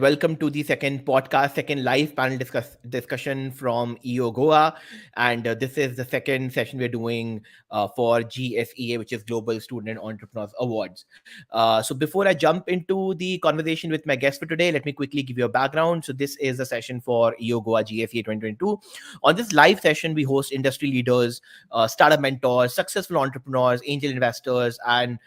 welcome to the second podcast, second live panel discussion from EO Goa. And this is the second session we're doing for GSEA, which is Global Student Entrepreneurs Awards. So before I jump into the conversation with my guest for today, let me quickly give you a background. So this is a session for EO Goa GSEA 2022. On this live session, we host industry leaders, startup mentors, successful entrepreneurs, angel investors, and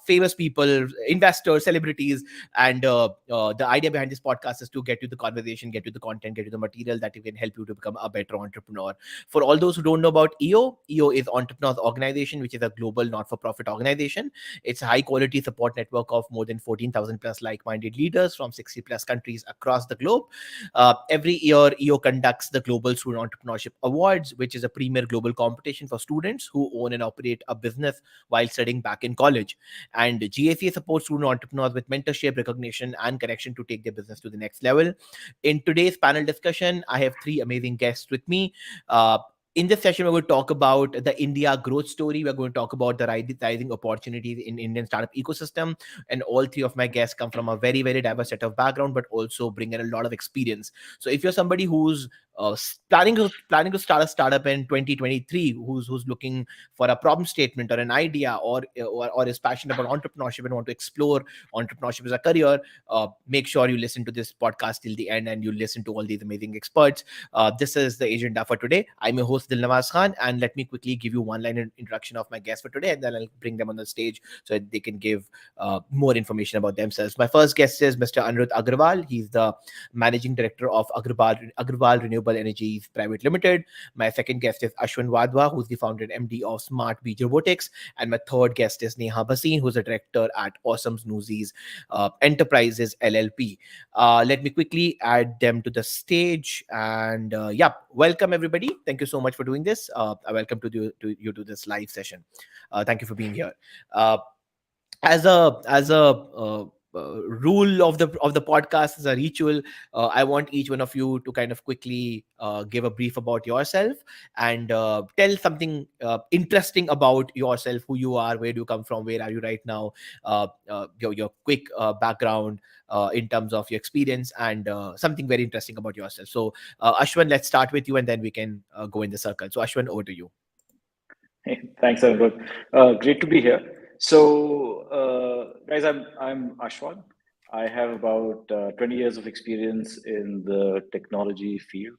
famous people, investors, celebrities. And the idea behind this podcast is to get you the conversation, get you the content, get you the material that you can help you to become a better entrepreneur. For all those who don't know about EO is Entrepreneurs Organization, which is a global not-for-profit organization. It's a high-quality support network of more than 14,000 plus like-minded leaders from 60 plus countries across the globe. Every year, EO conducts the Global Student Entrepreneurship Awards, which is a premier global competition for students who own and operate a business while studying back in college. And GSEA supports student entrepreneurs with mentorship, recognition, and connection to take their business to the next level. In today's panel discussion, I have three amazing guests with me. In this session, we're going to talk about the India growth story. We're going to talk about the rising opportunities in Indian startup ecosystem. And all three of my guests come from a very, very diverse set of background, but also bring in a lot of experience. So if you're somebody who's planning to start a startup in 2023, who's looking for a problem statement or an idea, or is passionate about entrepreneurship and want to explore entrepreneurship as a career, make sure you listen to this podcast till the end and you listen to all these amazing experts. This is the agenda for today. I'm your host Dilnawaz Khan, and let me quickly give you one line introduction of my guest for today, and then I'll bring them on the stage so that they can give more information about themselves. My first guest is Mr. Anirudh Agrawal. He's the managing director of Agarwal Renewable Energies Private Limited. My second guest is Ashwan Wadhwa, who's the founder and MD of Smart Beach Robotics. And my third guest is Neha Bhasin, who's a director at Awesome Snoozie's Enterprises LLP. Let me quickly add them to the stage. And welcome everybody. Thank you so much for doing this. I welcome you to this live session. Thank you for being here. Uh, as a rule of the podcast, as a ritual, I want each one of you to kind of quickly give a brief about yourself and tell something interesting about yourself, who you are, where do you come from, where are you right now, your quick background in terms of your experience, and something very interesting about yourself. So Ashwan, let's start with you and then we can go in the circle. So Ashwan, over to you. Hey, thanks, Agarwal. Great to be here. So, guys, I'm Ashwan. I have about 20 years of experience in the technology field.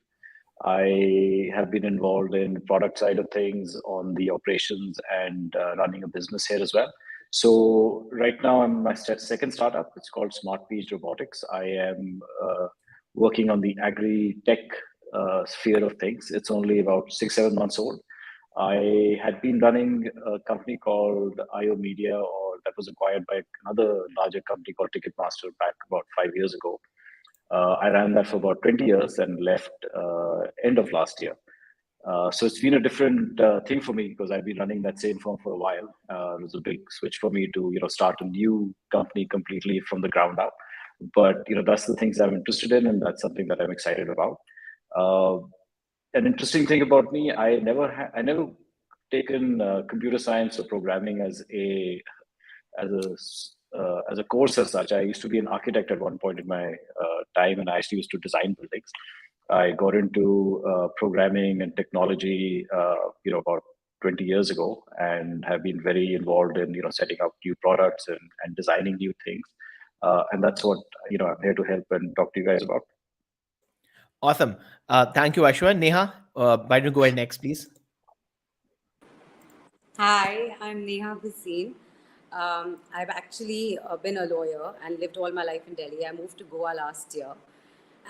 I have been involved in product side of things, on the operations, and running a business here as well. So right now, I'm my second startup. It's called Smart Beach Robotics. I am working on the agri-tech sphere of things. It's only about 6-7 months old. I had been running a company called IOMEDIA, or that was acquired by another larger company called Ticketmaster back about 5 years ago. I ran that for about 20 years and left end of last year. So it's been a different thing for me because I've been running that same firm for a while. It was a big switch for me to start a new company completely from the ground up. But that's the things I'm interested in, and that's something that I'm excited about. Uh, an interesting thing about me, I never taken computer science or programming as a course as such. I used to be an architect at one point in my time, and I actually used to design buildings. I got into programming and technology, about 20 years ago, and have been very involved in setting up new products and designing new things. And that's what I'm here to help and talk to you guys about. Awesome. Thank you, Ashwan. Neha, why don't you go ahead next, please? Hi, I'm Neha Bhasin. I've actually been a lawyer and lived all my life in Delhi. I moved to Goa last year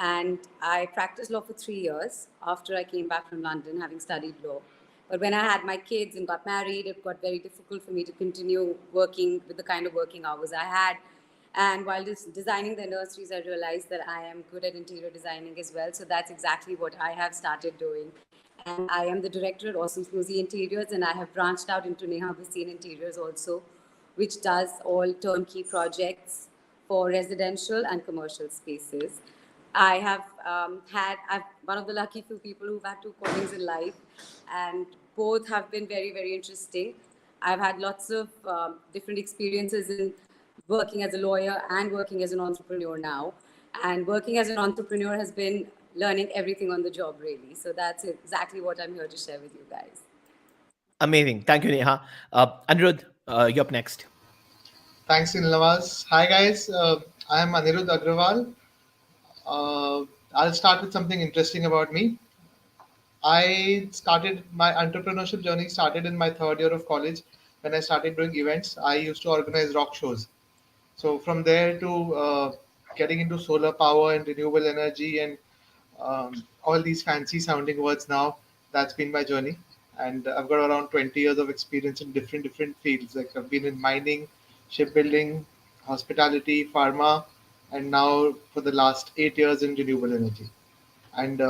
and I practiced law for 3 years after I came back from London, having studied law. But when I had my kids and got married, it got very difficult for me to continue working with the kind of working hours I had. And while designing the nurseries, I realized that I am good at interior designing as well. So that's exactly what I have started doing. And I am the director at Awesome Smoothie Interiors, and I have branched out into Neha Bhasin Interiors also, which does all turnkey projects for residential and commercial spaces. I have I'm one of the lucky few people who've had two callings in life, and both have been very, very interesting. I've had lots of different experiences in working as a lawyer and working as an entrepreneur now. And working as an entrepreneur has been learning everything on the job, really. So that's exactly what I'm here to share with you guys. Amazing. Thank you, Neha. Anirudh, you're up next. Thanks, Dilnawaz. Hi, guys. I am Anirudh Agrawal. I'll start with something interesting about me. I started my entrepreneurship journey started in my third year of college when I started doing events. I used to organize rock shows. So from there to getting into solar power and renewable energy and all these fancy sounding words now, that's been my journey. And I've got around 20 years of experience in different fields. Like I've been in mining, shipbuilding, hospitality, pharma, and now for the last 8 years in renewable energy. And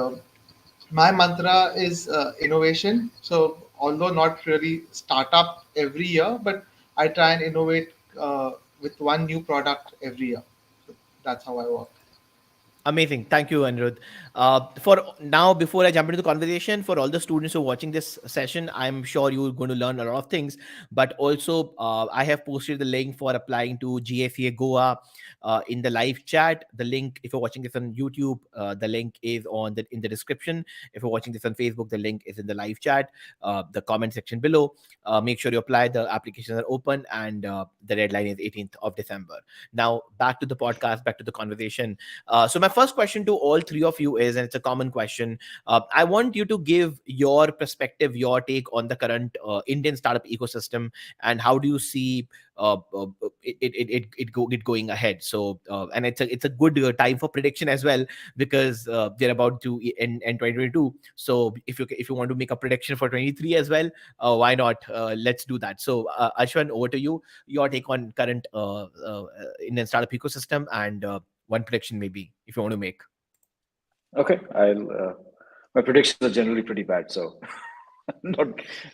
my mantra is innovation. So although not really startup every year, but I try and innovate with one new product every year. So that's how I work. Amazing. Thank you, Anirudh. For now, before I jump into the conversation, for all the students who are watching this session, I'm sure you're going to learn a lot of things. But also, I have posted the link for applying to GSEA Goa in the live chat. The link, if you're watching this on YouTube, the link is in the description. If you're watching this on Facebook, the link is in the live chat, the comment section below. Make sure you apply. The applications are open, and the deadline is 18th of December. Now, back to the podcast, back to the conversation. So my first question to all three of you is, and it's a common question, I want you to give your perspective, your take on the current Indian startup ecosystem, and how do you see it going ahead. So and it's a good time for prediction as well, because they're about to end 2022. So if you want to make a prediction for 23 as well, why not? Let's do that. So Ashwan, over to you. Your take on current Indian startup ecosystem, and one prediction maybe if you want to make. Okay, my predictions are generally pretty bad, so not,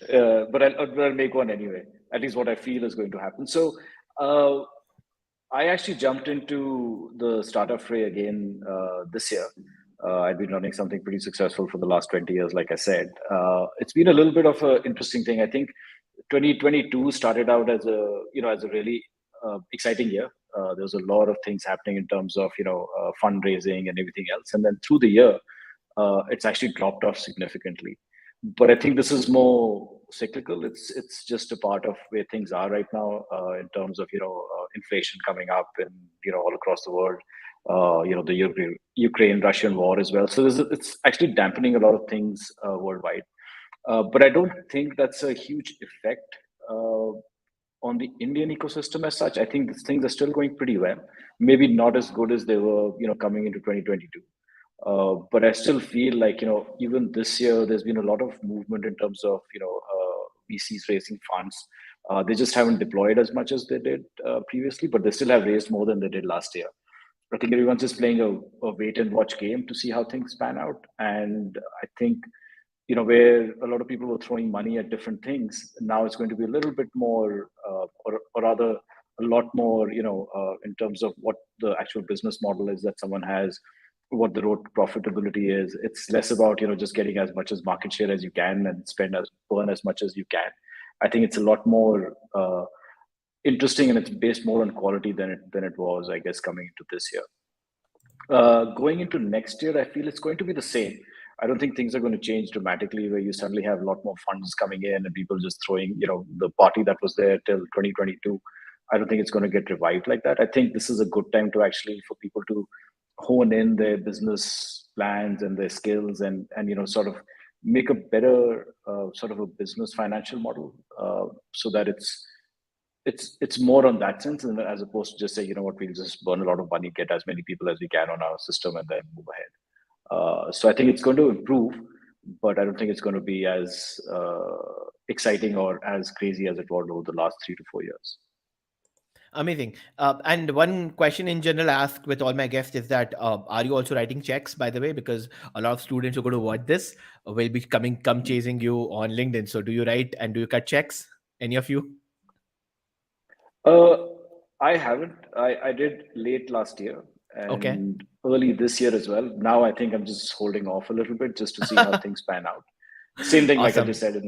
but I'll make one anyway. At least what I feel is going to happen. So, uh, I actually jumped into the startup fray again this year. I've been running something pretty successful for the last 20 years, like I said. It's been a little bit of an interesting thing. I think 2022 started out as a really exciting year. There was a lot of things happening in terms of fundraising and everything else, and then through the year, it's actually dropped off significantly. But I think this is more cyclical. It's just a part of where things are right now in terms of inflation coming up and all across the world. The Ukraine Russian war as well. So it's actually dampening a lot of things worldwide. But I don't think that's a huge effect on the Indian ecosystem as such. I think these things are still going pretty well. Maybe not as good as they were, coming into 2022. But I still feel like, even this year, there's been a lot of movement in terms of, VCs raising funds. They just haven't deployed as much as they did previously, but they still have raised more than they did last year. I think everyone's just playing a wait and watch game to see how things pan out. And I think, where a lot of people were throwing money at different things, now it's going to be a little bit more, or rather, a lot more, in terms of what the actual business model is that someone has, what the road to profitability is. It's less about just getting as much as market share as you can and burn as much as you can. I think it's a lot more interesting, and it's based more on quality than it was, I guess, coming into this year. Going into next year, I feel it's going to be the same. I don't think things are going to change dramatically, where you suddenly have a lot more funds coming in and people just throwing, the party that was there till 2022. I don't think it's going to get revived like that. I think this is a good time to actually for people to hone in their business plans and their skills, and sort of make a better sort of a business financial model, so that it's more on that sense, and as opposed to just say, what, we'll just burn a lot of money, get as many people as we can on our system, and then move ahead. So I think it's going to improve, but I don't think it's going to be as exciting or as crazy as it was over the last 3 to 4 years. Amazing. And one question in general asked with all my guests is that are you also writing checks, by the way? Because a lot of students who are going to watch this will be come chasing you on LinkedIn. So do you write and do you cut checks? Any of you? Uh, I haven't. I did late last year Okay. and early this year as well. Now I think I'm just holding off a little bit just to see how things pan out. Same thing, like I Awesome. just said in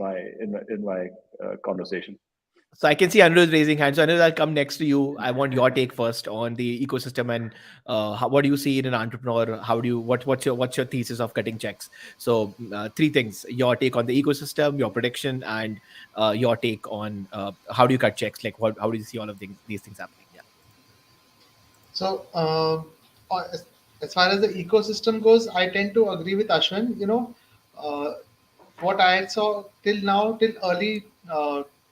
my conversation. So I can see Anirudh raising hands. So Anirudh, I'll come next to you. I want your take first on the ecosystem and what do you see in an entrepreneur? How do you what's your thesis of cutting checks? So three things: your take on the ecosystem, your prediction, and your take on how do you cut checks? Like how do you see all of these things happening? Yeah. So, as far as the ecosystem goes, I tend to agree with Ashwin. Uh, what I saw till now, till early,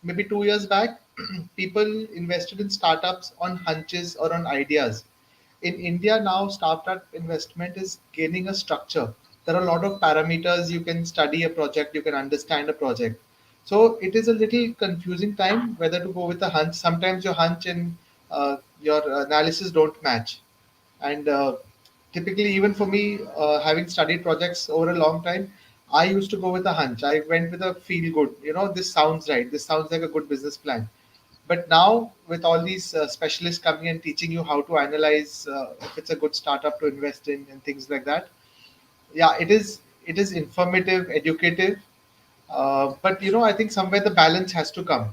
maybe 2 years back, people invested in startups on hunches or on ideas. In India now, startup investment is gaining a structure. There are a lot of parameters. You can study a project, you can understand a project. So it is a little confusing time whether to go with a hunch. Sometimes your hunch and your analysis don't match. And typically, even for me, having studied projects over a long time, I used to go with a hunch. I went with a feel good. This sounds right. This sounds like a good business plan. But now, with all these specialists coming and teaching you how to analyze if it's a good startup to invest in and things like that, yeah, it is informative, educative. But I think somewhere the balance has to come.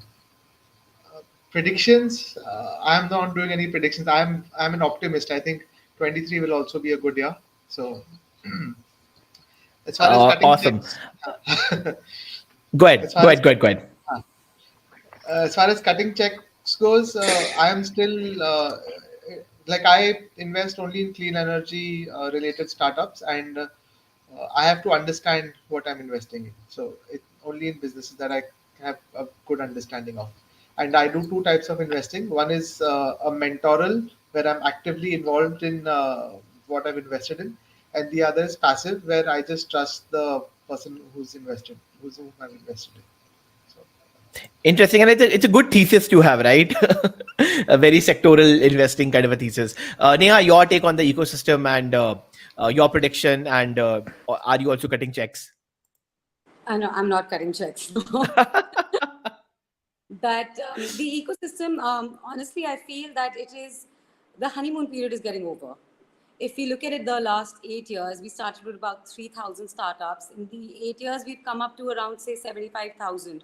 Predictions. I'm not doing any predictions. I'm an optimist. I think 23 will also be a good year. So as far as cutting Awesome. checks, Go ahead. as far Go as ahead. Go ahead. Go ahead. as far as cutting checks goes, I am still like I invest only in clean energy related startups, and I have to understand what I'm investing in. So it only in businesses that I have a good understanding of. And I do two types of investing. One is a mentoral, where I'm actively involved in what I've invested in, and the other is passive, where I just trust the person whom I've invested in. So Interesting, and it's a good thesis to have, right? A very sectoral investing kind of a thesis. Neha, your take on the ecosystem and your prediction, and are you also cutting checks? I know I'm not cutting checks. But the ecosystem, honestly, I feel that the honeymoon period is getting over. If we look at it, the last 8 years, we started with about 3,000 startups. In the 8 years, we've come up to around, say, 75,000.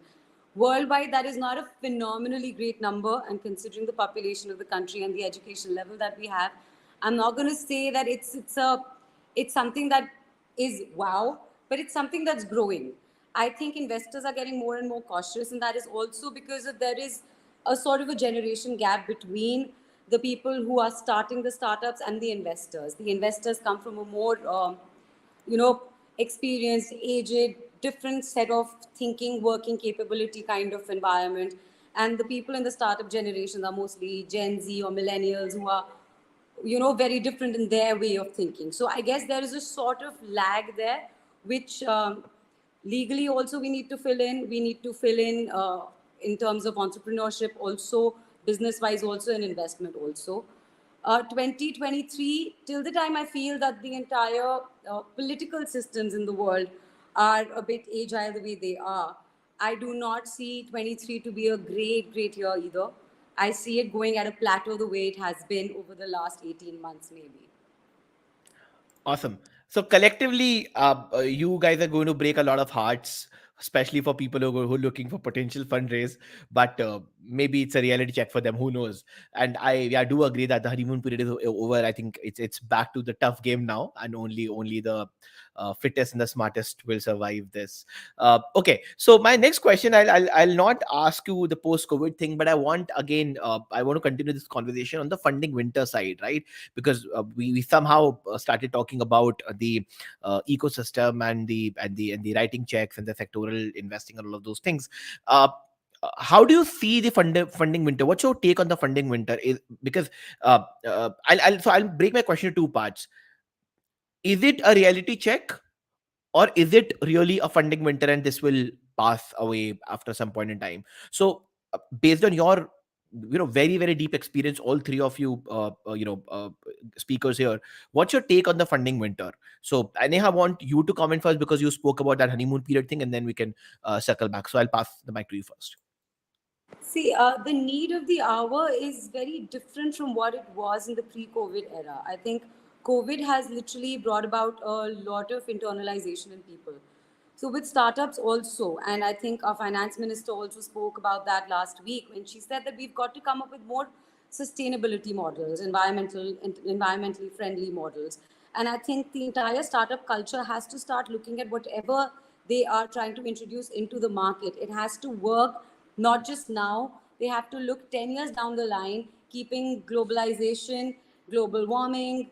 Worldwide, that is not a phenomenally great number. And considering the population of the country and the education level that we have, I'm not going to say that it's something that is wow, but it's something that's growing. I think investors are getting more and more cautious, and that is also because there is a sort of a generation gap between the people who are starting the startups and the investors. The investors come from a more, you know, experienced, aged, different set of thinking, working capability kind of environment. And the people in the startup generation are mostly Gen Z or millennials who are very different in their way of thinking. So I guess there is a sort of lag there, which legally also we need to fill in. We need to fill in terms of entrepreneurship also, business wise also, and investment also. 2023, till the time I feel that the entire political systems in the world are a bit agile the way they are, I do not see 23 to be a great, great year either. I see it going at a plateau the way it has been over the last 18 months, maybe. Awesome. So collectively, you guys are going to break a lot of hearts, especially for people who are looking for potential fundraise. But maybe it's a reality check for them. Who knows? And I do agree that the honeymoon period is over. I think it's back to the tough game now, and only the fittest and the smartest will survive this. Okay. So my next question, I'll not ask you the post COVID thing, but I want again, I want to continue this conversation on the funding winter side, right? Because we somehow started talking about the ecosystem and the writing checks and the sectoral investing and all of those things. How do you see the funding winter? What's your take on the funding winter? Because I'll break my question to two parts. Is it a reality check, or is it really a funding winter and this will pass away after some point in time? So based on your very very deep experience, all three of you speakers here, what's your take on the funding winter? So Neha, I want you to comment first because you spoke about that honeymoon period thing, and then we can circle back. So I'll pass the mic to you first. See, the need of the hour is very different from what it was in the pre-COVID era. I think COVID has literally brought about a lot of internalization in people. So with startups also, and I think our finance minister also spoke about that last week when she said that we've got to come up with more sustainability models, environmentally friendly models. And I think the entire startup culture has to start looking at whatever they are trying to introduce into the market. It has to work not just now. They have to look 10 years down the line, keeping globalization, global warming,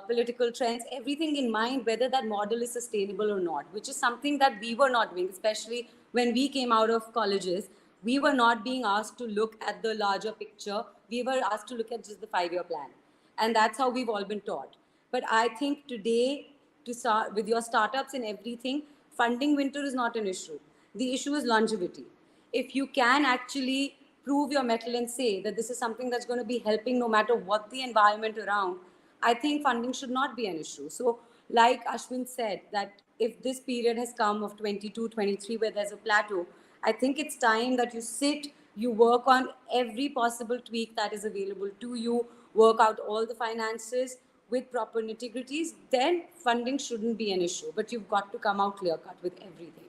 political trends, everything in mind, whether that model is sustainable or not, which is something that we were not doing, especially when we came out of colleges. We were not being asked to look at the larger picture. We were asked to look at just the 5 year plan. And that's how we've all been taught. But I think today, to start with your startups and everything, funding winter is not an issue. The issue is longevity. If you can actually prove your mettle and say that this is something that's going to be helping no matter what the environment around, I think funding should not be an issue. So, like Ashwin said, that if this period has come of 22, 23, where there's a plateau, I think it's time that you sit, you work on every possible tweak that is available to you, work out all the finances with proper nitty gritties, then funding shouldn't be an issue. But you've got to come out clear cut with everything.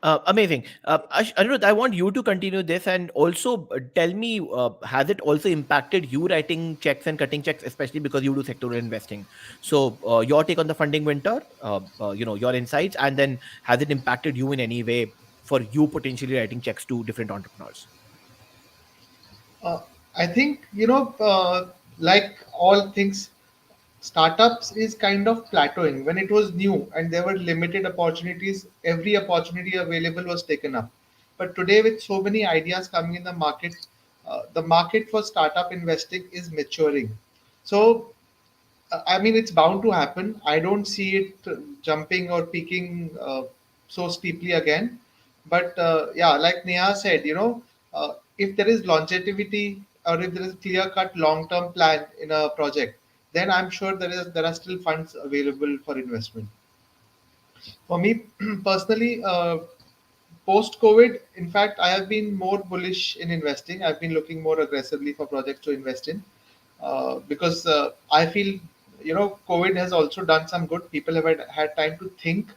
Amazing. Anirudh, I want you to continue this and also tell me, has it also impacted you writing checks and cutting checks, especially because you do sectoral investing? So, your take on the funding winter, your insights, and then has it impacted you in any way for you potentially writing checks to different entrepreneurs? Uh, I think, like all things, startups is kind of plateauing. When it was new and there were limited opportunities, every opportunity available was taken up. But today, with so many ideas coming in the market for startup investing is maturing. So I mean, it's bound to happen. I don't see it jumping or peaking so steeply again. But yeah, like Neha said, if there is longevity or if there is clear cut long term plan in a project, then I'm sure there are still funds available for investment. For me personally, post COVID, in fact, I have been more bullish in investing. I've been looking more aggressively for projects to invest in because I feel, COVID has also done some good. People have had time to think,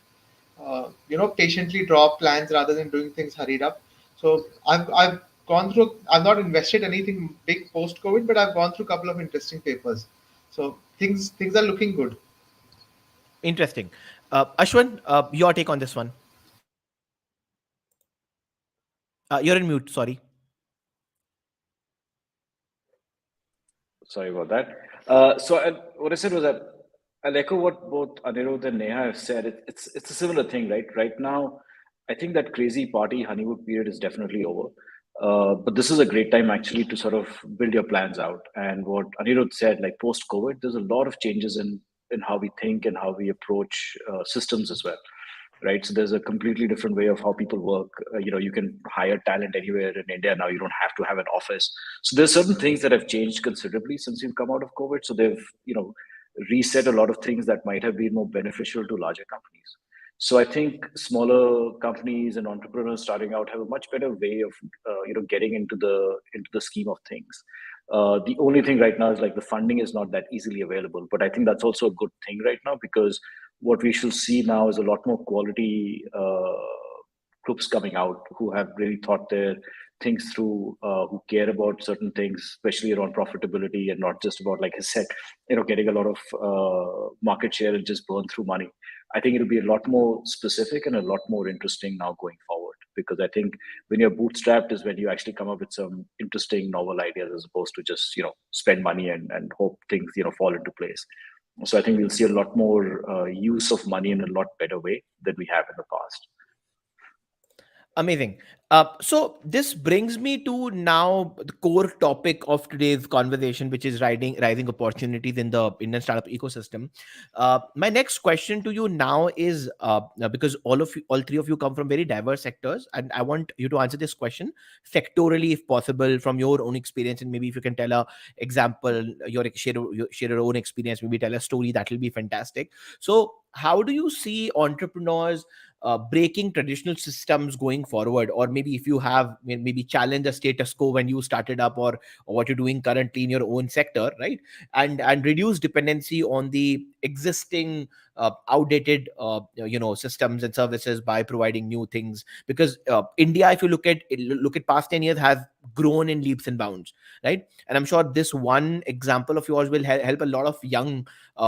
patiently draw up plans rather than doing things hurried up. So I've gone through. I've not invested anything big post COVID, but I've gone through a couple of interesting papers. So things are looking good. Interesting. Ashwan, your take on this one. You're in mute. Sorry. Sorry about that. What I said was that I'll echo what both Anirudh and Neha have said. It's a similar thing, right? Right now, I think that crazy party honeymoon period is definitely over. But this is a great time actually to sort of build your plans out. And what Anirudh said, like post COVID, there's a lot of changes in how we think and how we approach systems as well, right? So there's a completely different way of how people work. You can hire talent anywhere in India now. You don't have to have an office. So there's certain things that have changed considerably since we've come out of COVID. So they've reset a lot of things that might have been more beneficial to larger companies. So I think smaller companies and entrepreneurs starting out have a much better way of getting into the scheme of things. The only thing right now is like the funding is not that easily available, but I think that's also a good thing right now because what we should see now is a lot more quality groups coming out who have really thought their things through, who care about certain things, especially around profitability and not just about, like I said, getting a lot of market share and just burn through money. I think it'll be a lot more specific and a lot more interesting now going forward because I think when you're bootstrapped is when you actually come up with some interesting novel ideas as opposed to just spend money and hope things fall into place. So I think we'll see a lot more use of money in a lot better way than we have in the past. Amazing. So this brings me to now the core topic of today's conversation, which is rising opportunities in the Indian startup ecosystem. My next question to you now is because all three of you come from very diverse sectors, and I want you to answer this question sectorally, if possible, from your own experience, and maybe if you can tell a example, share your own experience, maybe tell a story, that will be fantastic. So, how do you see entrepreneurs breaking traditional systems going forward, or maybe if you have maybe challenge the status quo when you started up, or what you're doing currently in your own sector, right? And reduce dependency on the existing outdated systems and services by providing new things, because India, if you look at past 10 years, has grown in leaps and bounds, right? And I'm sure this one example of yours will help a lot of young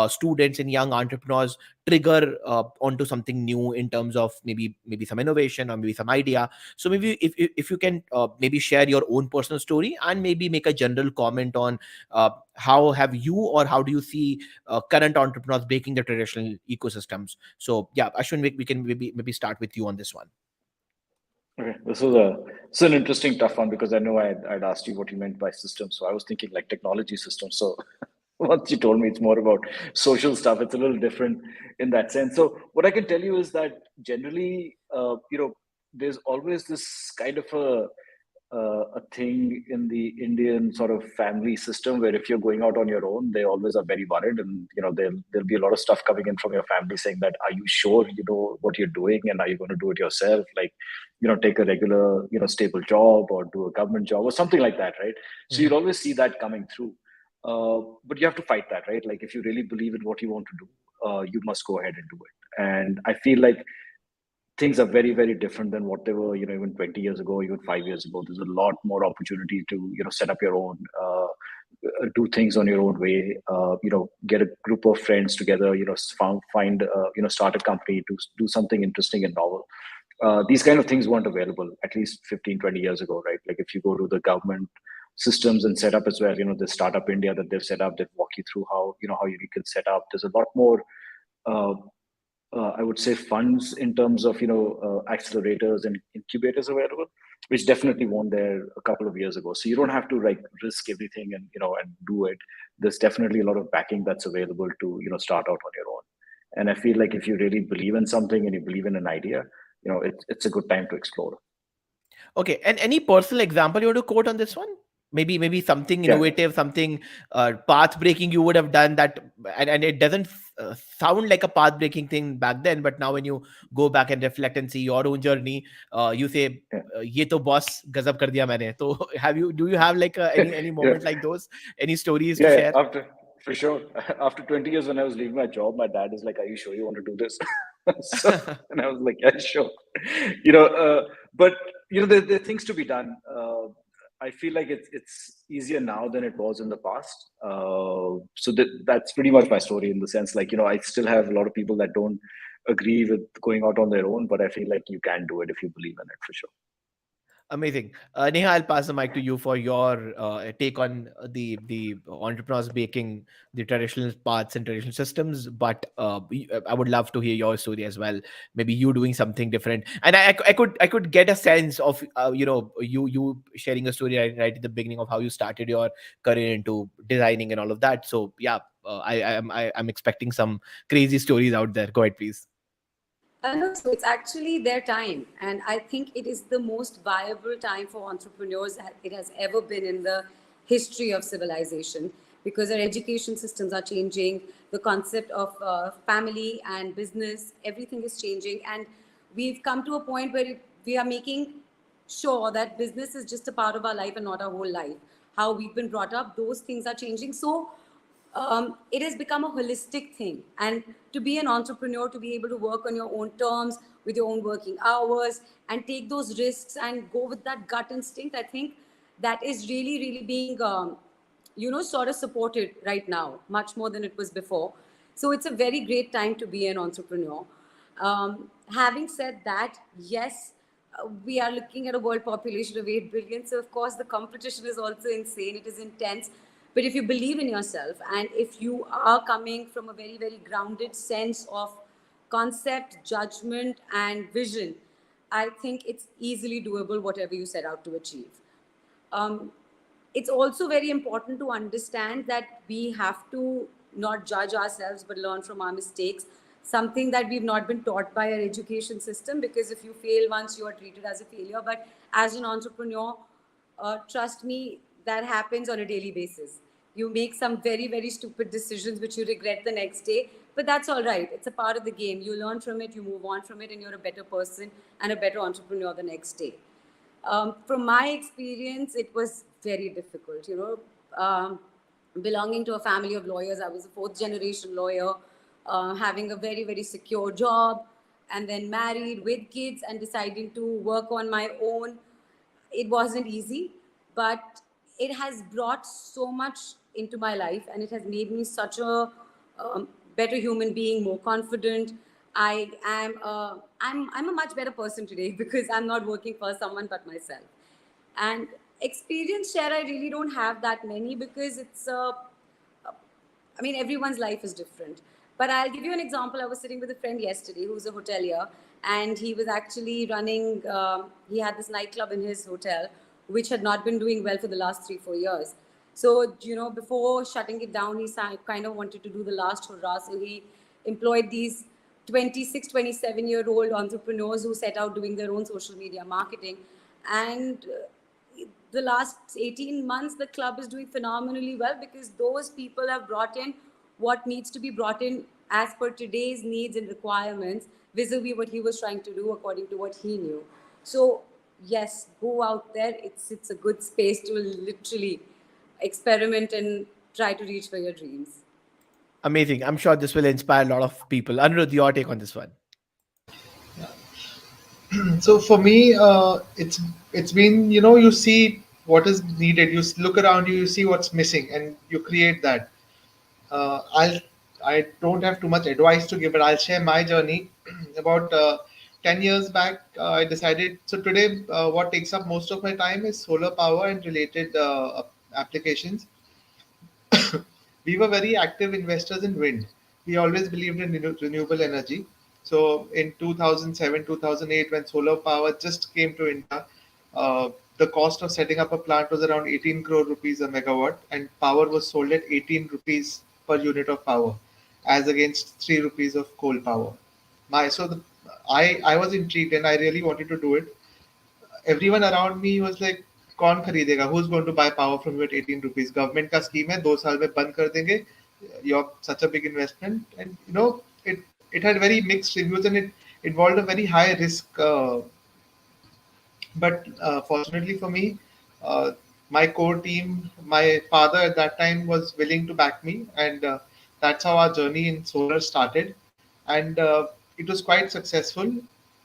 students and young entrepreneurs trigger onto something new in terms of maybe some innovation or maybe some idea. So maybe if you can maybe share your own personal story and maybe make a general comment on how have you, or how do you see current entrepreneurs breaking the traditional ecosystems. So yeah, Ashwin, we can maybe start with you on this one. Okay, this is an interesting tough one because I know I'd asked you what you meant by systems, so I was thinking like technology systems. So once you told me it's more about social stuff, it's a little different in that sense. So what I can tell you is that generally, there's always this kind of a thing in the Indian sort of family system where if you're going out on your own, they always are very worried, and there'll be a lot of stuff coming in from your family saying that, are you sure you know what you're doing, and are you going to do it yourself? Like, take a regular stable job or do a government job or something like that, right? So you'll always see that coming through. But you have to fight that, right? Like if you really believe in what you want to do, you must go ahead and do it. And I feel like things are very, very different than what they were, even 20 years ago, even 5 years ago. There's a lot more opportunity to, set up your own, do things on your own way, get a group of friends together, start a company to do something interesting and novel. These kind of things weren't available at least 15, 20 years ago, right? Like if you go to the government systems and setup as well, the Startup India that they've set up, that walk you through how you can set up. There's a lot more uh, I would say funds in terms of accelerators and incubators available, which definitely weren't there a couple of years ago. So you don't have to like risk everything and and do it. There's definitely a lot of backing that's available to start out on your own. And I feel like if you really believe in something and you believe in an idea, it's a good time to explore. Okay, and any personal example you want to quote on this one? Maybe something Yeah. innovative, something path breaking you would have done that, and it doesn't sound like a path breaking thing back then, but now when you go back and reflect and see your own journey, you say, Yeah. "Ye to boss gazab kar diya maine." So do you have like any Yeah. moment like those? Any stories to Yeah, share? after for sure. After 20 years, when I was leaving my job, my dad is like, "Are you sure you want to do this?" So, and I was like, "Yeah, sure." But there are things to be done. I feel like it's easier now than it was in the past. So that's pretty much my story in the sense, like I still have a lot of people that don't agree with going out on their own, but I feel like you can do it if you believe in it for sure. Amazing. Neha, I'll pass the mic to you for your take on the entrepreneurs breaking the traditional paths and traditional systems. But I would love to hear your story as well. Maybe you doing something different, and I could get a sense of you sharing a story right at the beginning of how you started your career into designing and all of that. So yeah, I'm expecting some crazy stories out there. Go ahead, please. No, so it's actually their time. And I think it is the most viable time for entrepreneurs that it has ever been in the history of civilization, because our education systems are changing. The concept of family and business, everything is changing. And we've come to a point where we are making sure that business is just a part of our life and not our whole life. How we've been brought up, those things are changing. So it has become a holistic thing. And to be an entrepreneur, to be able to work on your own terms, with your own working hours, and take those risks and go with that gut instinct, I think that is really, really being, sort of supported right now, much more than it was before. So it's a very great time to be an entrepreneur. Having said that, yes, we are looking at a world population of 8 billion. So, of course, the competition is also insane. It is intense. But if you believe in yourself, and if you are coming from a very, very grounded sense of concept, judgment, and vision, I think it's easily doable, whatever you set out to achieve. Um, it's also very important to understand that we have to not judge ourselves but learn from our mistakes, something that we've not been taught by our education system, because if you fail once, you are treated as a failure. But as an entrepreneur, trust me, that happens on a daily basis. You make some very, very stupid decisions which you regret the next day, but that's all right. It's a part of the game. You learn from it, you move on from it, and you're a better person and a better entrepreneur the next day. From my experience, it was very difficult. Belonging to a family of lawyers, I was a fourth generation lawyer. having a very, very secure job, and then married with kids and deciding to work on my own. It wasn't easy, but it has brought so much into my life, and it has made me such a better human being, more confident. I'm a much better person today because I'm not working for someone but myself. And experience share, I really don't have that many because I mean, everyone's life is different. But I'll give you an example. I was sitting with a friend yesterday who's a hotelier, and he was actually running, he had this nightclub in his hotel, which had not been doing well for the last 3, 4 years. So, before shutting it down, he kind of wanted to do the last hurrah. So he employed these 26, 27-year-old entrepreneurs who set out doing their own social media marketing. And the last 18 months, the club is doing phenomenally well because those people have brought in what needs to be brought in as per today's needs and requirements, vis-a-vis what he was trying to do according to what he knew. So yes, go out there. It's a good space to literally experiment and try to reach for your dreams. Amazing. I'm sure this will inspire a lot of people. Anirudh, your take on this one. So for me, it's been, you see what is needed. Look around you, you see what's missing, and you create that. I'll I don't have too much advice to give, but I'll share my journey. About 10 years back, I decided. So today, what takes up most of my time is solar power and related applications. We were very active investors in wind. We always believed in renewable energy. So in 2007, 2008, when solar power just came to India, the cost of setting up a plant was around 18 crore rupees a megawatt, and power was sold at 18 rupees per unit of power, as against 3 rupees of coal power. I was intrigued and I really wanted to do it. Everyone around me was like, कौन खरीदेगा, who's going to buy power from you at 18 rupees? Government का scheme है, 2 साल में बंद कर देंगे. You're such a big investment, and it had very mixed reviews, and it involved a very high risk. But fortunately for me, uh, my core team, my father at that time was willing to back me, and that's how our journey in solar started, and it was quite successful.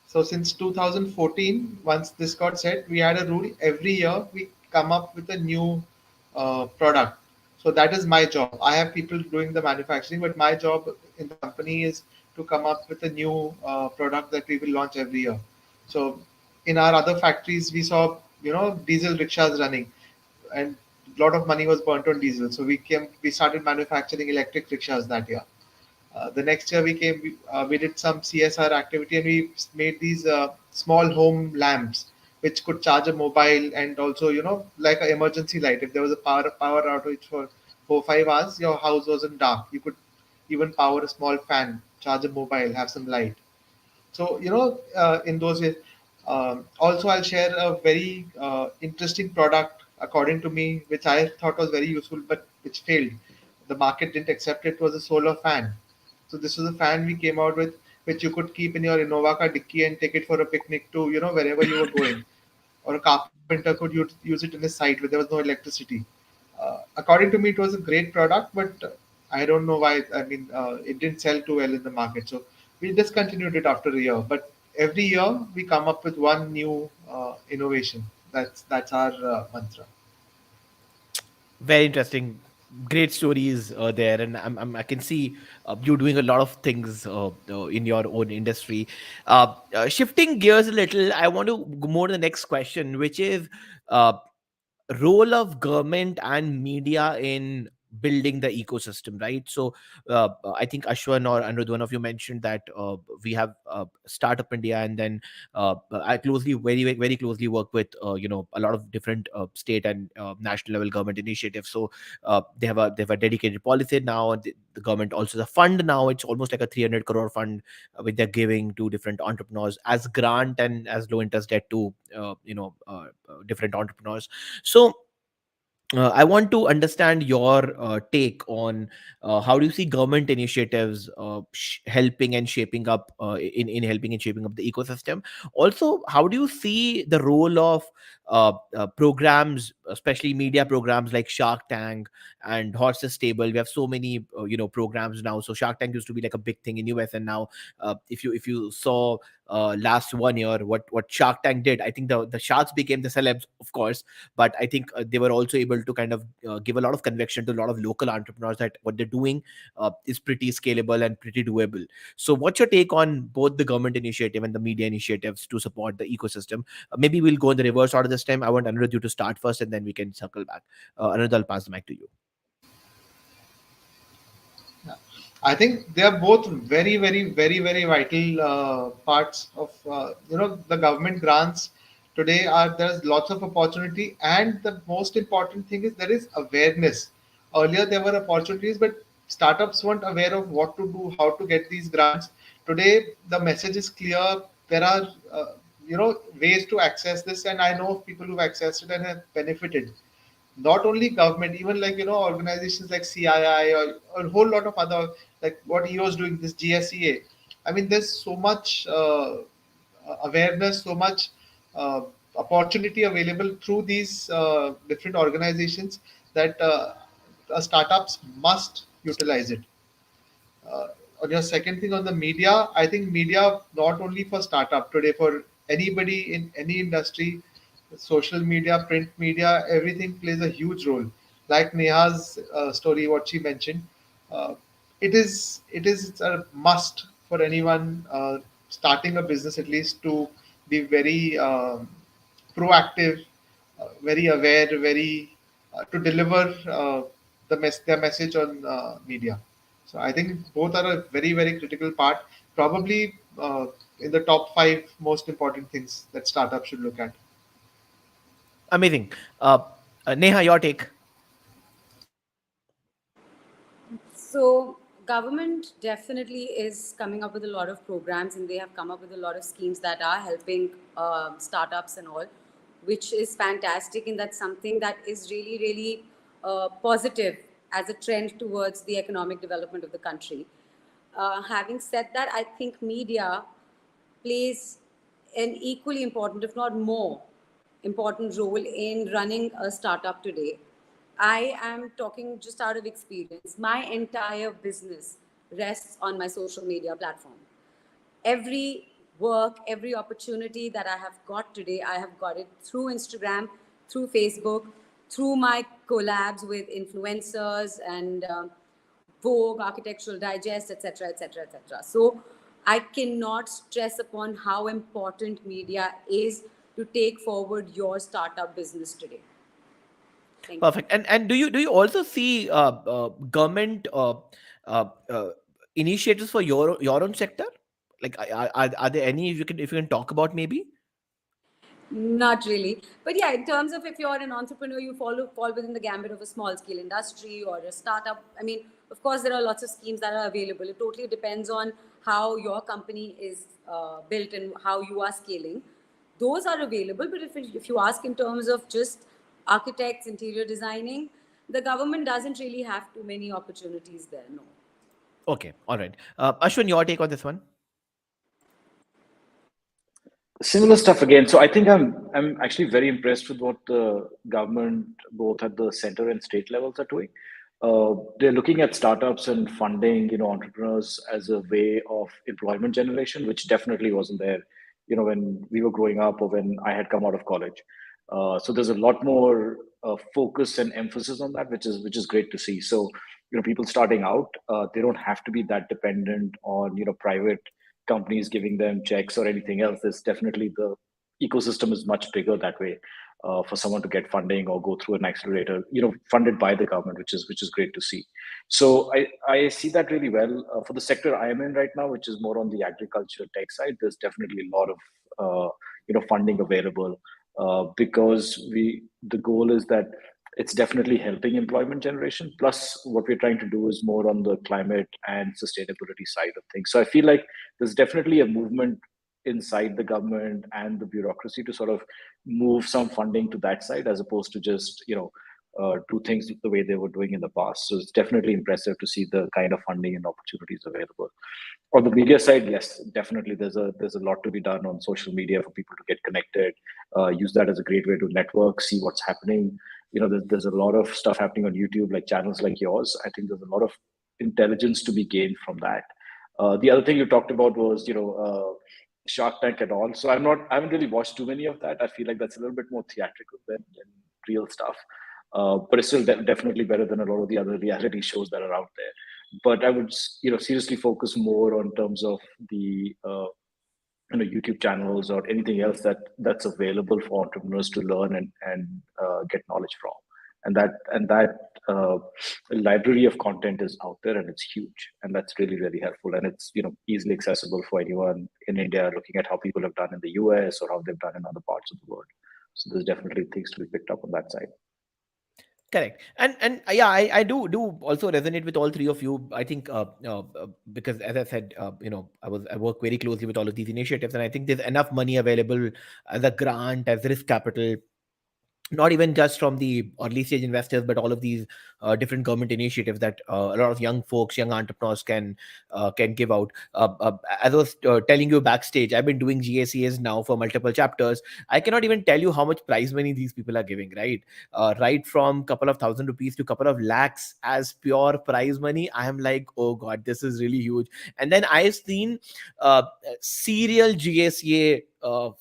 So since 2014, once this got set, we had a rule: every year we come up with a new product. So that is my job. I have people doing the manufacturing, but my job in the company is to come up with a new product that we will launch every year. So in our other factories, we saw diesel rickshaws running, and a lot of money was burnt on diesel. So we started manufacturing electric rickshaws that year. The next year we did some CSR activity, and we made these small home lamps which could charge a mobile, and also like an emergency light. If there was a power outage for 4 5 hours, your house wasn't dark. You could even power a small fan, charge a mobile, have some light. So in those ways, also I'll share a very interesting product according to me, which I thought was very useful, but which failed. The market didn't accept it. Was a solar fan. So this was a fan we came out with, which you could keep in your Innova car dicky and take it for a picnic to wherever you were going. Or a carpenter could use it in his site where there was no electricity. According to me, it was a great product, but I don't know why. I mean, it didn't sell too well in the market, so we discontinued it after a year. But every year we come up with one new innovation. That's our mantra. Very interesting. Great stories there, and I can see you doing a lot of things in your own industry. Shifting gears a little, I want to go more to the next question, which is uh, role of government and media in building the ecosystem, right? So I think Ashwan or Anirudh, one of you mentioned that we have Startup India, and then I closely, very closely work with a lot of different state and national level government initiatives. So they have a dedicated policy now, and the government also has a fund now. It's almost like a 300 crore fund which they're giving to different entrepreneurs as grant and as low interest debt to different entrepreneurs. So I want to understand your take on how do you see government initiatives helping and shaping up in helping and shaping up the ecosystem. Also, how do you see the role of programs, especially media programs like Shark Tank and Horses Stable? We have so many programs now. So Shark Tank used to be like a big thing in US, and now if you saw last 1 year what Shark Tank did, I think the sharks became the celebs, of course, but I think they were also able to kind of give a lot of conviction to a lot of local entrepreneurs that what they're doing is pretty scalable and pretty doable. So what's your take on both the government initiative and the media initiatives to support the ecosystem? Maybe we'll go in the reverse order this time. I want Anirudh you to start first, and then we can circle back. Anirudh, I'll pass the mic to you. Yeah. I think they are both very, very, very, very vital parts of the government grants today. There's lots of opportunity, and the most important thing is there is awareness. Earlier there were opportunities, but startups weren't aware of what to do, how to get these grants. Today the message is clear. There are ways to access this, and I know of people who've accessed it and have benefited. Not only government, even like organizations like CII or a whole lot of other, like what EO is doing, this GSEA. I mean, there's so much awareness, so much opportunity available through these different organizations that startups must utilize it. On your second thing on the media, I think media not only for startup today, for anybody in any industry, social media, print media, everything plays a huge role. Like Neha's story, what she mentioned, uh, it is a must for anyone starting a business at least to be very proactive, very aware, very to deliver their message on media. So I think both are a very, very critical part, probably in the top five most important things that startups should look at. Amazing. Neha, your take. So government definitely is coming up with a lot of programs, and they have come up with a lot of schemes that are helping startups and all, which is fantastic, and that's something that is really, really positive as a trend towards the economic development of the country. Having said that, I think media plays an equally important, if not more important role in running a startup today. I am talking just out of experience. My entire business rests on my social media platform. Every work, every opportunity that I have got today, I have got it through Instagram, through Facebook, through my collabs with influencers and Vogue, Architectural Digest, etc., etc., etc. So I cannot stress upon how important media is to take forward your startup business today. Thank you. Perfect. And do you also see government initiatives for your own sector? Like, are there any if you can talk about maybe? Not really. But yeah, in terms of if you're an entrepreneur, you fall within the gambit of a small scale industry or a startup. I mean, of course, there are lots of schemes that are available. It totally depends on how your company is built and how you are scaling. Those are available. But if you ask in terms of just architects, interior designing, the government doesn't really have too many opportunities there. No. Okay, all right. Ashwin, your take on this one? Similar stuff again. So I think I'm actually very impressed with what the government, both at the center and state levels, are doing. They're looking at startups and funding, entrepreneurs as a way of employment generation, which definitely wasn't there, when we were growing up or when I had come out of college. So there's a lot more focus and emphasis on that, which is great to see. So people starting out, they don't have to be that dependent on private companies giving them checks or anything else. There's definitely the ecosystem is much bigger that way for someone to get funding or go through an accelerator, funded by the government, which is great to see. So I see that really well for the sector I am in right now, which is more on the agriculture tech side. There's definitely a lot of funding available because the goal is that it's definitely helping employment generation. Plus, what we're trying to do is more on the climate and sustainability side of things. So I feel like there's definitely a movement inside the government and the bureaucracy to sort of move some funding to that side, as opposed to just do things the way they were doing in the past. So it's definitely impressive to see the kind of funding and opportunities available. On the media side, yes, definitely there's a lot to be done on social media for people to get connected. Use that as a great way to network, see what's happening. There's a lot of stuff happening on YouTube, like channels like yours. I think there's a lot of intelligence to be gained from that. The other thing you talked about was, Shark Tank and all. So I haven't really watched too many of that. I feel like that's a little bit more theatrical than real stuff. But it's still definitely better than a lot of the other reality shows that are out there. But I would, seriously focus more on terms of the YouTube channels or anything else that's available for entrepreneurs to learn and get knowledge from. And that library of content is out there, and it's huge, and that's really, really helpful, and it's easily accessible for anyone in India looking at how people have done in the US or how they've done in other parts of the world. So there's definitely things to be picked up on that side. Correct. And yeah, I do also resonate with all three of you. I think because as I said, I work very closely with all of these initiatives, and I think there's enough money available as a grant, as risk capital, not even just from the early stage investors, but all of these different government initiatives that a lot of young folks, young entrepreneurs can give out. As I was telling you backstage, I've been doing GSEAs now for multiple chapters. I cannot even tell you how much prize money these people are giving, right? Right from couple of thousand rupees to couple of lakhs as pure prize money. I am like, oh God, this is really huge. And then I've seen uh, serial GSEA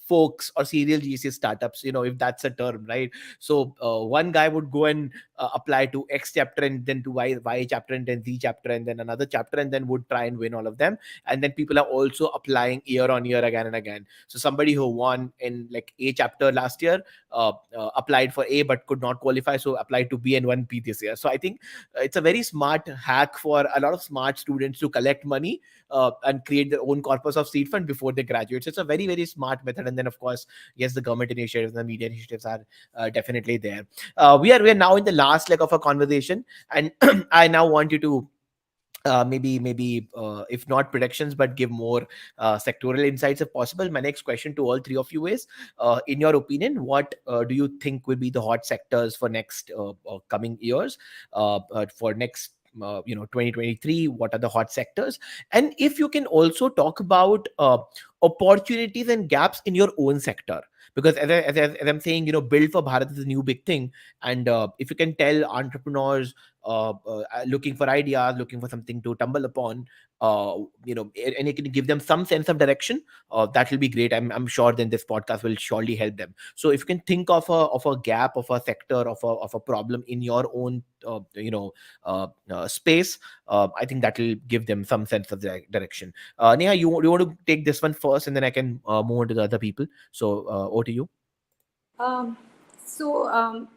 folks or serial GSEA startups, if that's a term, right? So one guy would go and apply to X chapter and then to Y chapter and then Z chapter and then another chapter and then would try and win all of them. And then people are also applying year on year again and again. So somebody who won in like A chapter last year applied for A but could not qualify, so applied to B and won B this year. So I think it's a very smart hack for a lot of smart students to collect money and create their own corpus of seed fund before they graduate. So it's a very, very smart method. And then, of course, yes, the government initiatives and the media initiatives are definitely there. We are now in the last leg of our conversation, and I now want you to maybe if not predictions, but give more sectoral insights if possible. My next question to all three of you is, in your opinion, what do you think will be the hot sectors for next coming years, for next 2023? What are the hot sectors? And if you can also talk about opportunities and gaps in your own sector, because as I'm saying, build for Bharat is a new big thing. And if you can tell entrepreneurs looking for ideas, looking for something to tumble upon, and you can give them some sense of direction, that will be great. I'm sure then this podcast will surely help them. So if you can think of a gap, of a sector, of a problem in your own space, I think that will give them some sense of direction. Neha, you want to take this one first, and then I can move on to the other people. So over to you. Um, so,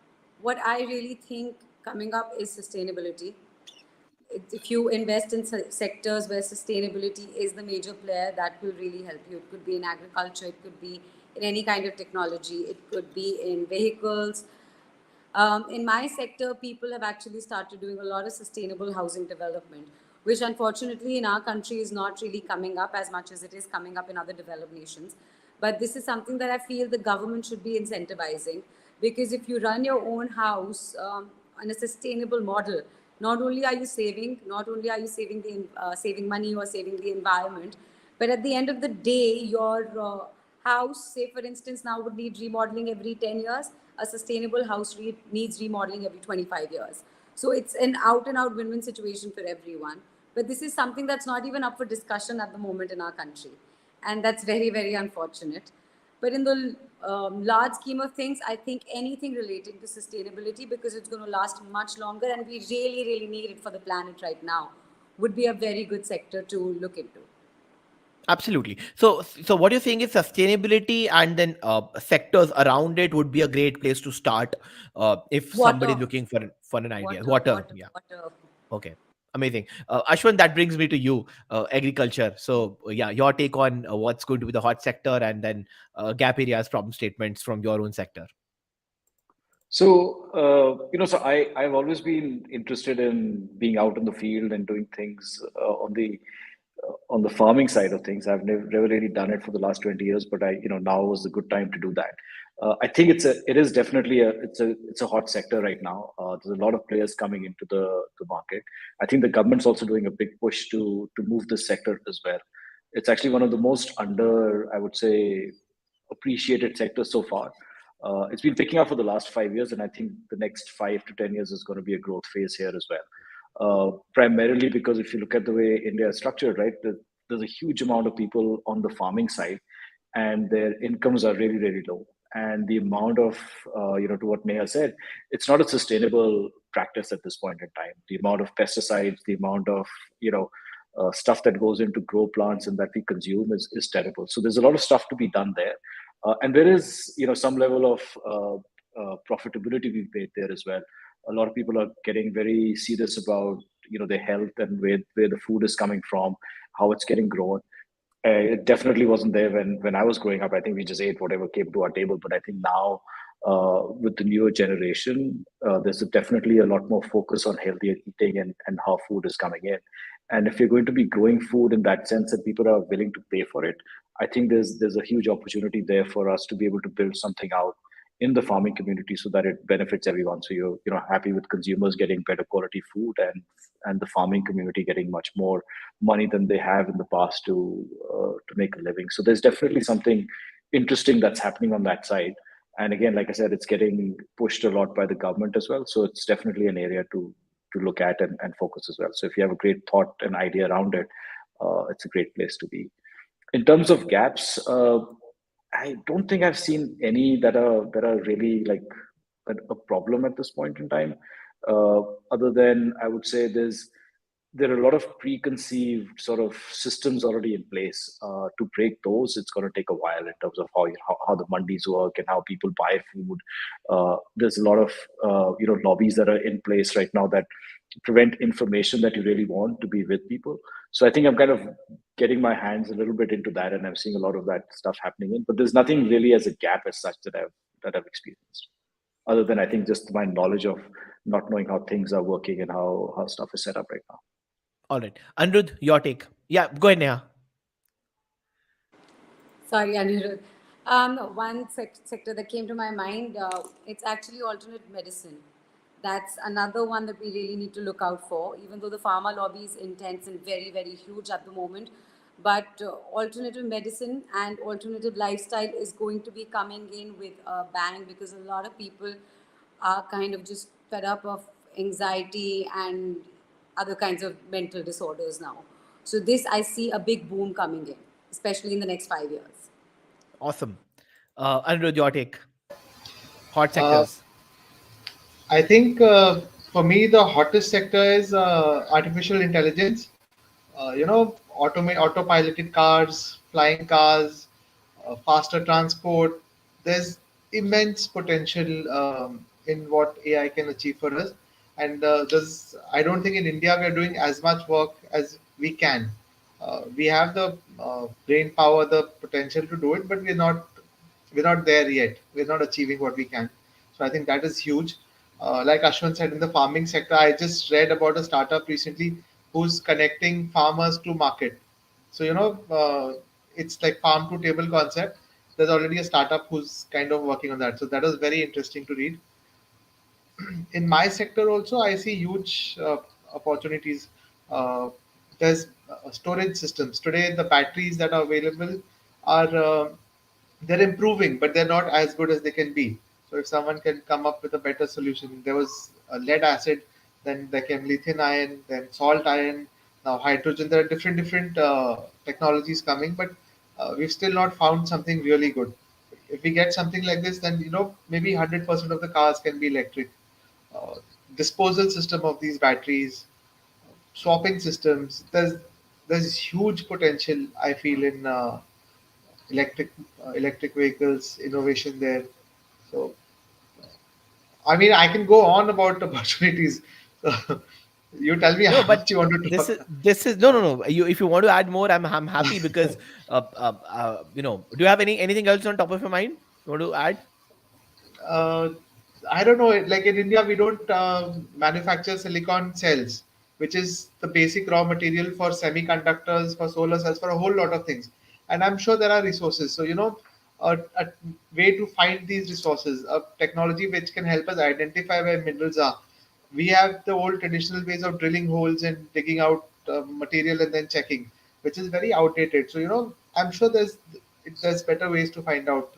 what I really think coming up is sustainability. If you invest in sectors where sustainability is the major player, that will really help you. It could be in agriculture, it could be in any kind of technology, it could be in vehicles. In my sector, people have actually started doing a lot of sustainable housing development, which unfortunately in our country is not really coming up as much as it is coming up in other developed nations. But this is something that I feel the government should be incentivizing, because if you run your own house on a sustainable model, not only are you saving saving money or saving the environment, but at the end of the day, your house, say for instance, now would need remodeling every 10 years. A sustainable house needs remodeling every 25 years. So it's an out and out win-win situation for everyone. But this is something that's not even up for discussion at the moment in our country. And that's very, very unfortunate. But in the large scheme of things, I think anything relating to sustainability, because it's going to last much longer and we really, really need it for the planet right now, would be a very good sector to look into. Absolutely. So what you're saying is sustainability, and then sectors around it would be a great place to start if somebody is Water, looking for an idea. water, Water, water, yeah. water. Okay, amazing. Ashwan, that brings me to you, agriculture. So yeah, your take on what's going to be the hot sector, and then gap areas, problem statements from your own sector. So, I've always been interested in being out in the field and doing things on the on the farming side of things. I've never really done it for the last 20 years, but now was a good time to do that. I think it is definitely it's a hot sector right now. There's a lot of players coming into the market. I think the government's also doing a big push to move this sector as well. It's actually one of the most under, I would say, appreciated sectors so far. It's been picking up for the last 5 years, and I think the next 5 to 10 years is going to be a growth phase here as well. Primarily because if you look at the way India is structured, right, there's a huge amount of people on the farming side, and their incomes are really, really low. And the amount of, to what Neha said, it's not a sustainable practice at this point in time. The amount of pesticides, the amount of, stuff that goes into grow plants and that we consume is terrible. So there's a lot of stuff to be done there. And there is, some level of profitability we've made there as well. A lot of people are getting very serious about their health and where the food is coming from, how it's getting grown. It definitely wasn't there when I was growing up. I think we just ate whatever came to our table. But I think now with the newer generation, there's definitely a lot more focus on healthier eating and how food is coming in. And if you're going to be growing food in that sense that people are willing to pay for it, I think there's a huge opportunity there for us to be able to build something out in the farming community so that it benefits everyone. So you're happy with consumers getting better quality food and the farming community getting much more money than they have in the past to make a living. So there's definitely something interesting that's happening on that side. And again, like I said, it's getting pushed a lot by the government as well. So it's definitely an area to look at and focus as well. So if you have a great thought and idea around it, it's a great place to be. In terms of gaps, I don't think I've seen any that are really like a problem at this point in time. Other than I would say there are a lot of preconceived sort of systems already in place. To break those, it's going to take a while in terms of how the mandis work and how people buy food. There's a lot of lobbies that are in place right now that prevent information that you really want to be with people. So I think I'm kind of getting my hands a little bit into that, and I'm seeing a lot of that stuff happening in. But there's nothing really as a gap as such that I've experienced, other than I think just my knowledge of not knowing how things are working and how stuff is set up right now. All right. Anirudh, your take. Yeah, go ahead, Neha. Sorry, Anirudh. One sector that came to my mind, it's actually alternate medicine. That's another one that we really need to look out for, even though the pharma lobby is intense and very, very huge at the moment. But alternative medicine and alternative lifestyle is going to be coming in with a bang, because a lot of people are kind of just fed up of anxiety and other kinds of mental disorders now. So this, I see a big boom coming in, especially in the next 5 years. Awesome. Anirudh, your take. Hot Uh, sectors. I think for me, the hottest sector is artificial intelligence. Autopiloted cars, flying cars, faster transport. There's immense potential in what AI can achieve for us. And I don't think in India we are doing as much work as we can. We have the brain power, the potential to do it, but we're not there yet. We're not achieving what we can. So I think that is huge. Like Ashwan said, in the farming sector, I just read about a startup recently who's connecting farmers to market. So it's like farm to table concept. There's already a startup who's kind of working on that. So that was very interesting to read. In my sector also, I see huge opportunities. Uh, there's storage systems today. The batteries that are available are they're improving, but they're not as good as they can be. So if someone can come up with a better solution, there was a lead acid, then there came lithium ion, then salt ion, now hydrogen. There are different technologies coming, but we've still not found something really good. If we get something like this, then maybe 100% of the cars can be electric. uh, Disposal system of these batteries, swapping systems. There's huge potential I feel in electric vehicles innovation there. So I mean I can go on about opportunities. So, you tell me No, how but much you want to this talk. is no. You, if you want to add more, I'm happy because Do you have anything else on top of your mind? You want to add? uh, I don't know. Like in India, we don't manufacture silicon cells. which is the basic raw material for semiconductors, for solar cells, for a whole lot of things. And I'm sure there are resources. So, a way to find these resources, a technology which can help us identify where minerals are. We have the old traditional ways of drilling holes and digging out material and then checking, which is very outdated. So, I'm sure there's better ways to find out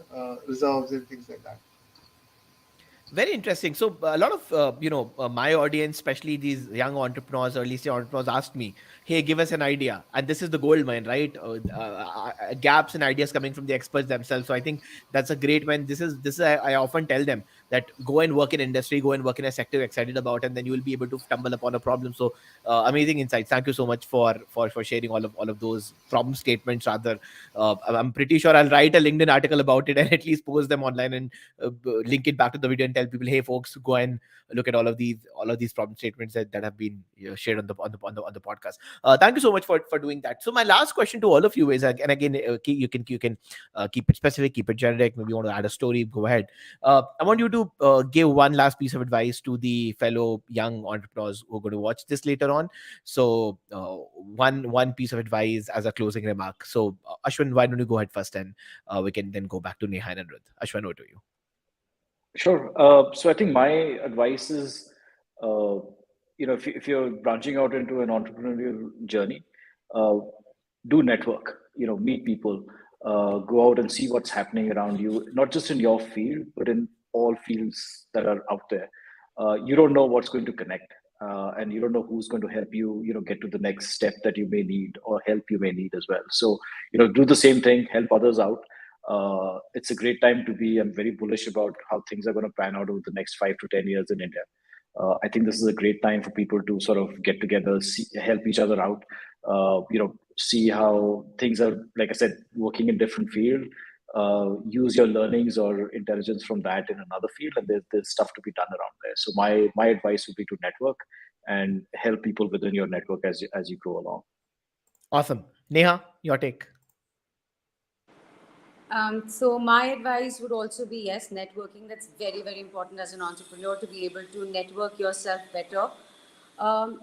reserves and things like that. Very interesting. So a lot of my audience, especially these young entrepreneurs, early stage entrepreneurs, asked me, "Hey, give us an idea." And this is the gold mine, right? Gaps and ideas coming from the experts themselves. So I think that's a great one. This is I often tell them that go and work in industry, go and work in a sector you're excited about, and then you will be able to stumble upon a problem. So amazing insights. Thank you so much for sharing all of those problem statements. Rather, I'm pretty sure I'll write a LinkedIn article about it and at least post them online and link it back to the video and tell people, hey folks, go and look at all of these problem statements that have been shared on the podcast. Thank you so much for doing that. So my last question to all of you is, and again, you can keep it specific, keep it generic. Maybe you want to add a story, go ahead. I want you to give one last piece of advice to the fellow young entrepreneurs who are going to watch this later on. So one piece of advice as a closing remark. So Ashwin, why don't you go ahead first, and we can then go back to Neha and Anirudh. Ashwin, over to you. Sure. So I think my advice is, if you're branching out into an entrepreneurial journey, uh, do network. Meet people, go out and see what's happening around you, not just in your field, but in all fields that are out there. You don't know what's going to connect, and you don't know who's going to help you, get to the next step that you may need or help you may need as well. So, do the same thing, help others out. It's a great time to be. I'm very bullish about how things are going to pan out over the next 5 to 10 years in India. I think this is a great time for people to sort of get together, help each other out. See how things are. Like I said, working in different field. Use your learnings or intelligence from that in another field, and there's stuff to be done around there. So my advice would be to network and help people within your network as you go along. Awesome. Neha, your take. So my advice would also be yes, networking. That's very, very important as an entrepreneur to be able to network yourself better. Um,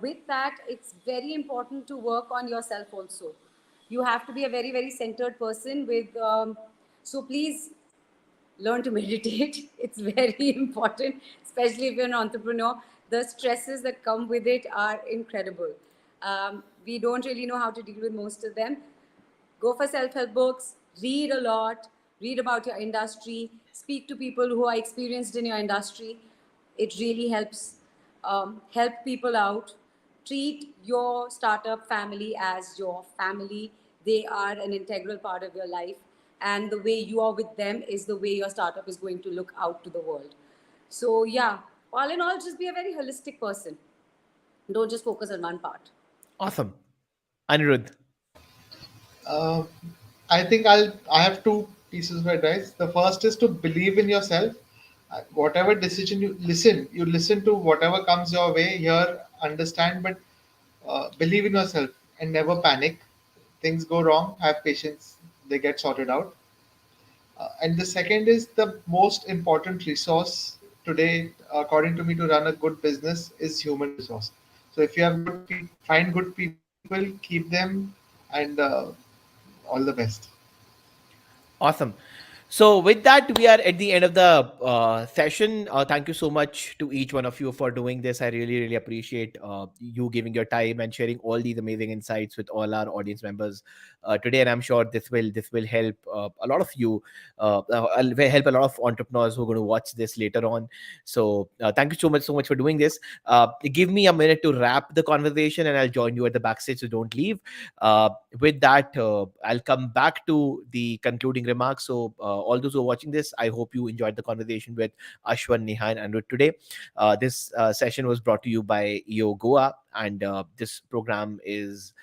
with that, it's very important to work on yourself also. You have to be a very, very centered person with. So please learn to meditate. It's very important, especially if you're an entrepreneur. The stresses that come with it are incredible. We don't really know how to deal with most of them. Go for self-help books, read a lot, read about your industry, speak to people who are experienced in your industry. It really helps. Help people out. Treat your startup family as your family. They are an integral part of your life, and the way you are with them is the way your startup is going to look out to the world. So yeah, all in all, just be a very holistic person. Don't just focus on one part. Awesome. Anirudh. Uh, I think I have two pieces of advice. The first is to believe in yourself. Whatever decision you listen to whatever comes your way. Hear, understand, but believe in yourself and never panic. Things go wrong. Have patience. They get sorted out. And the second is the most important resource today, according to me, to run a good business is human resource. So if you have find good people, keep them, and all the best. Awesome. So with that, we are at the end of the session. Thank you so much to each one of you for doing this. I really, really appreciate you giving your time and sharing all these amazing insights with all our audience members today. And I'm sure this will help a lot of you, will help a lot of entrepreneurs who are going to watch this later on. So thank you so much for doing this. Give me a minute to wrap the conversation, and I'll join you at the backstage. So don't leave. Uh, with that, I'll come back to the concluding remarks. So, all those who are watching this, I hope you enjoyed the conversation with Ashwan, Neha, and Anirudh today. This session was brought to you by EO Goa and this program is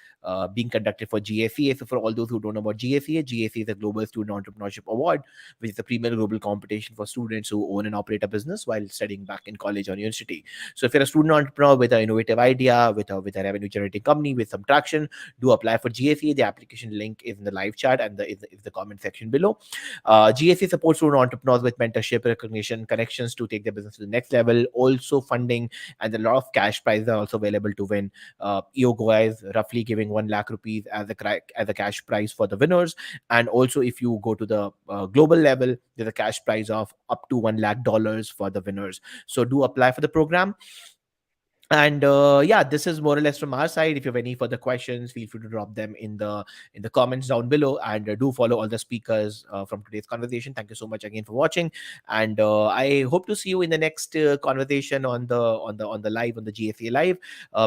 being conducted for GSEA. So for all those who don't know about GSEA, GSEA is a Global Student Entrepreneurship Award, which is the premier global competition for students who own and operate a business while studying back in college or university. So if you're a student entrepreneur with an innovative idea, with a revenue generating company with some traction, do apply for GSEA. The application link is in the live chat and is the comment section below. GSEA supports student entrepreneurs with mentorship, recognition, connections to take their business to the next level, also funding, and a lot of cash prizes are also available to win. EOGOA is roughly giving 1 lakh rupees as a cash prize for the winners, and also if you go to the global level, there's a cash prize of up to $1 lakh for the winners. So do apply for the program. And yeah, this is more or less from our side. If you have any further questions, feel free to drop them in the comments down below, and do follow all the speakers from today's conversation. Thank you so much again for watching, and I hope to see you in the next conversation on the live, on the GSA live.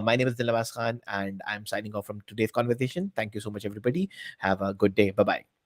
My name is Dilnawaz Khan, and I'm signing off from today's conversation. Thank you so much, everybody. Have a good day. Bye bye.